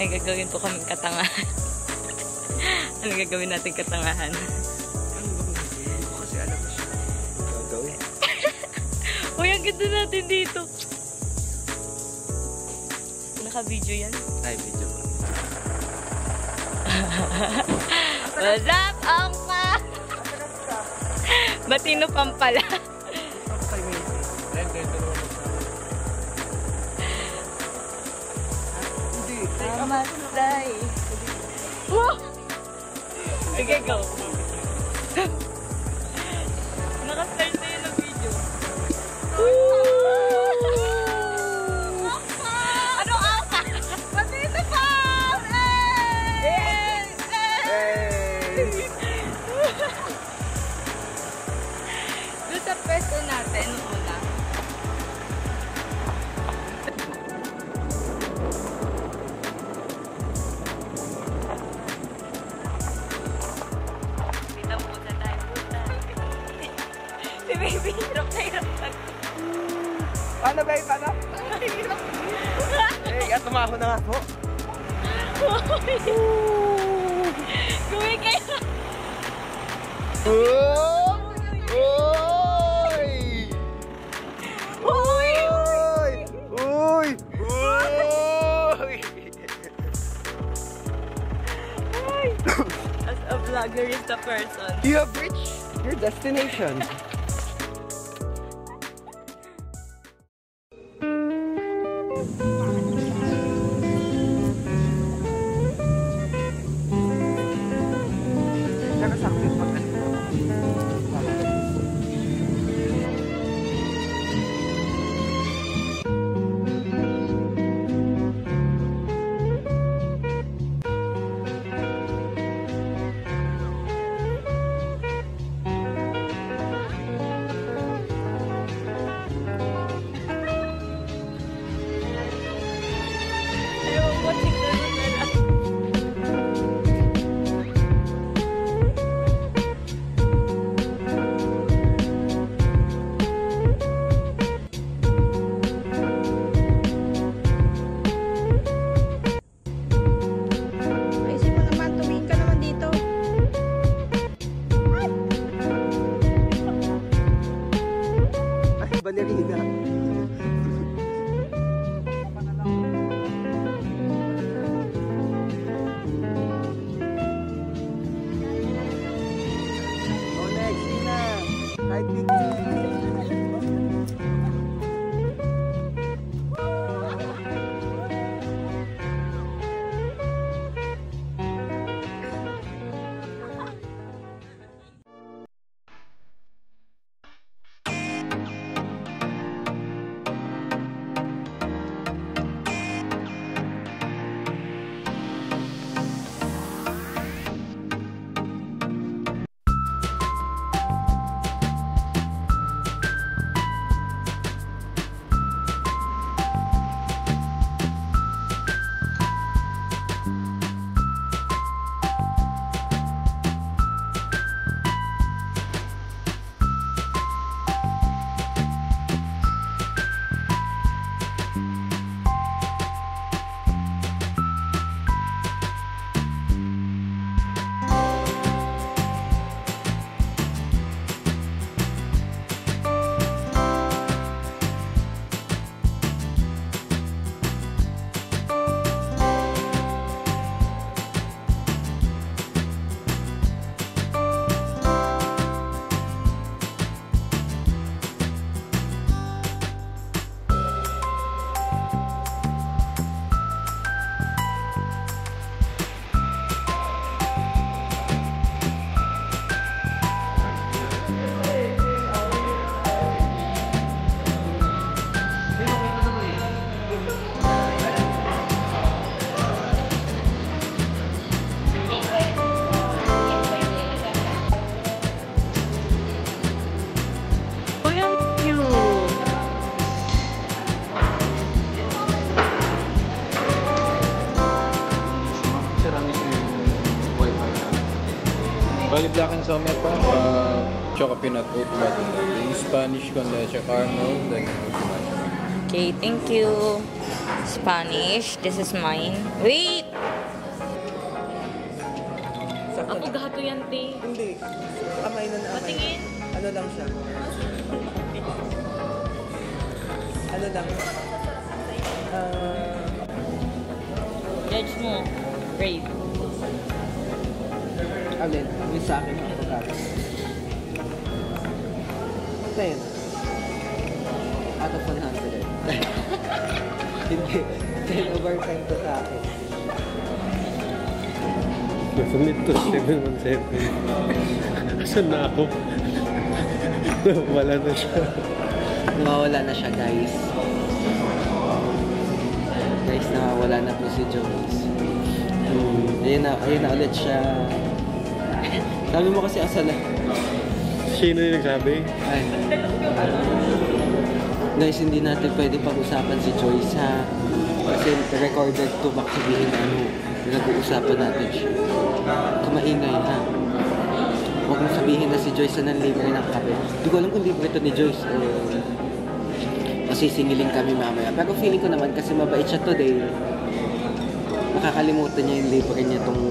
May gagawin po kaming katangahan. Ano gagawin natin katangahan? Hindi ko kasi alam siya. Gagawin. Uy, ang ganda natin dito. Naka-video yan? Ay, video ba? What's up, Angka? Matino pampala. Namaste. Wow! Sige, go. Naka-start na yun ang video. Ano Angka? Matino pa! Hey! Doon sa pwesto natin, una. Kita muna tayo muna. Si baby, hirap na hirap. Paano ba yung paano? Eh, tumaho na nga po. Gawin kayo. Oy! Uy! Uy! Uy! As a vlogger is the person. You have reached your destination. Balerina. Oh, next na. Kahit Bali black and sommer pa, chocolate peanut oat button, yung Spanish con leche caramel, then Okay, thank you. Spanish. This is mine. Wait! Sakto Ako lang. gato yan, te. Hindi. Amay na amay. Patingin. Ano lang siya? Ano lang? Judge mo. Brave. Alin? Yung sa akin ang pagkakas. 10. Out of 100. Hindi. 10 over 10 to sa akin. Nasunit to 717. Asan na ako? Wala na siya. Nawawala na siya, guys. Guys, nawawala na po si Jones. Ayun na ulit siya. Sabi mo kasi asala. Sino yung nagsabi? Ay. Guys, hindi natin pwede pag-usapan si Joyce, ha? Kasi recorded to, baka sabihin na nag-uusapan natin siya. Kumaingay, ha? Huwag mong sabihin na si Joyce na libre ng kape. Hindi ko alam kung libre ito ni Joyce. Masisingilin kami mamaya. Pero feeling ko naman, kasi mabait siya today, makakalimutan niya yung libre niya itong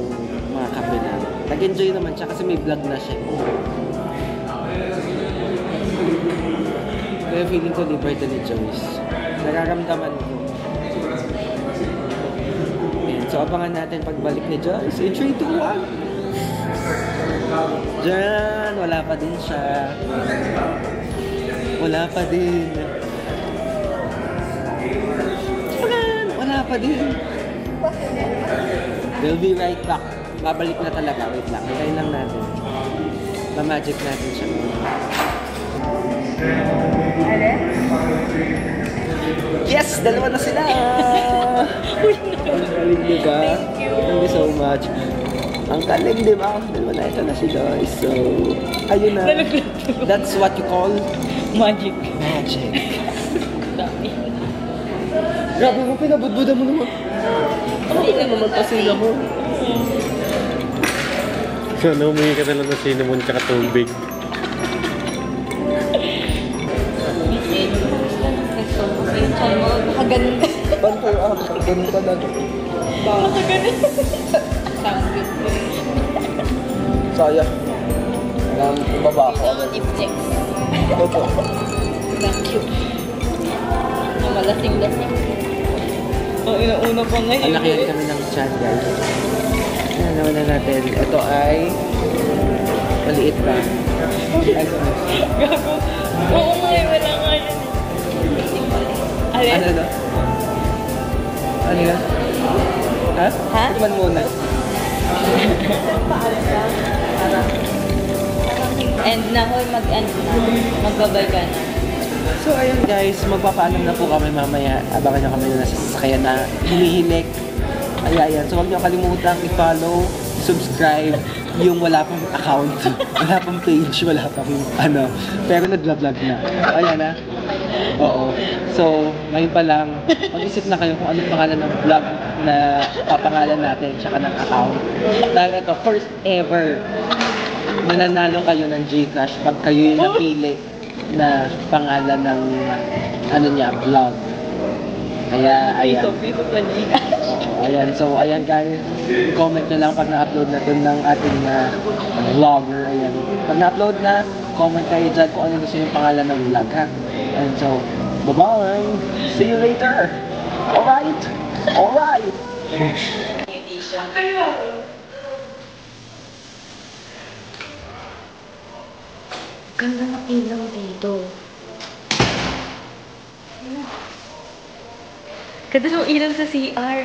mga kape na. Nag-enjoy naman siya kasi may vlog na siya. Kaya feeling ko libre ito ni Joyce. Nararamdaman ko. Ayan, so abangan natin pagbalik ni Joyce. In 3, 2, 1. Diyan, wala pa din siya. Wala pa din. Wala pa din. We'll be right back. Babalik na talaga. Wait lang. Hintayin lang natin. Ma-magic natin siya. Yes! Dalawa na sila! Ang galing, diba? Thank you so much. Ang galing, diba? Dalawa na ito na si Joyce. So, ayun na. That's what you call Magic. magic. Grabe mo, pinabudbuda mo naman. Ano naman pasila mo? Sana humingi ka na lang ng cinnamon tsaka tubig. Yung chan mo, baka ganun. Banto, ganun ka na. Baka ganun. Sambil. Sayang. Nang baba ako. If checks. Ito. Thank you. Malasing-lasing. Oh, inauna pa ngayon. Ang lakihan kami ng chan, guys. Ayan naman na natin. Ito ay maliit pa. Gago. Oo nga, wala nga yun. Alin? Ano na? Ano yan? Ha? Ha? Tikman muna. End na, hoy, mag-end na. Magbabay ka na. So ayun guys, magpapaalam na po kami mamaya. Abangan nyo kami na sasakyan na hinihilik. Ayan. So huwag nyo kalimutang i-follow, subscribe, yung wala pang account, wala pang page, wala pang ano. Pero nag-vlog na. Ayan na. Oo. So, ngayon pa lang, mag-isip na kayo kung anong pangalan ng vlog na papangalan natin, tsaka ng account. Dahil ito, first ever, nananalo kayo ng Gcash pag kayo yung napili na pangalan ng ano niya, vlog. Kaya, ayan. Ayan, so ayan guys, comment nyo lang pag na-upload na dun ng ating vlogger. Ayan. Pag na-upload na, comment kayo dyan kung ano gusto yung pangalan ng vlog, ha? And so, bye-bye! See you later! Alright! Alright! Ganda ng ilaw dito. Ganda ng ilaw sa CR.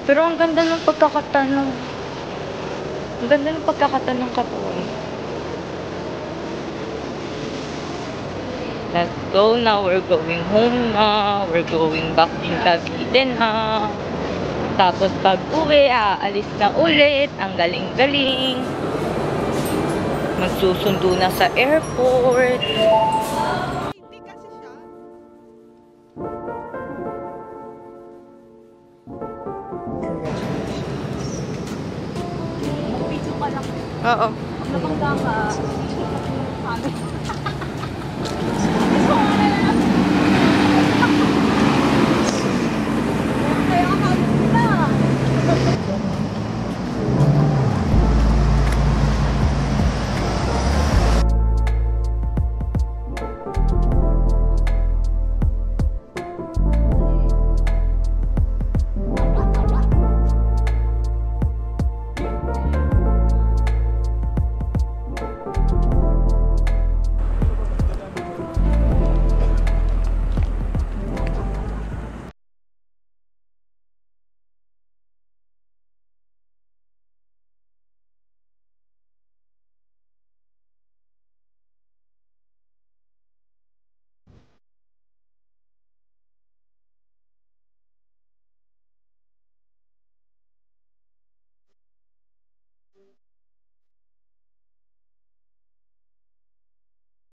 Pero ang ganda ng pagkakatanong. Ang ganda ng pagkakatanong katawan. Let's go now. We're going home na. We're going back in Cavite na. Tapos pag uwi, aalis na ulit. Ang galing-galing. Magsusundo na sa airport. Hindi kasi siya. Oo. Pag nabangga ka,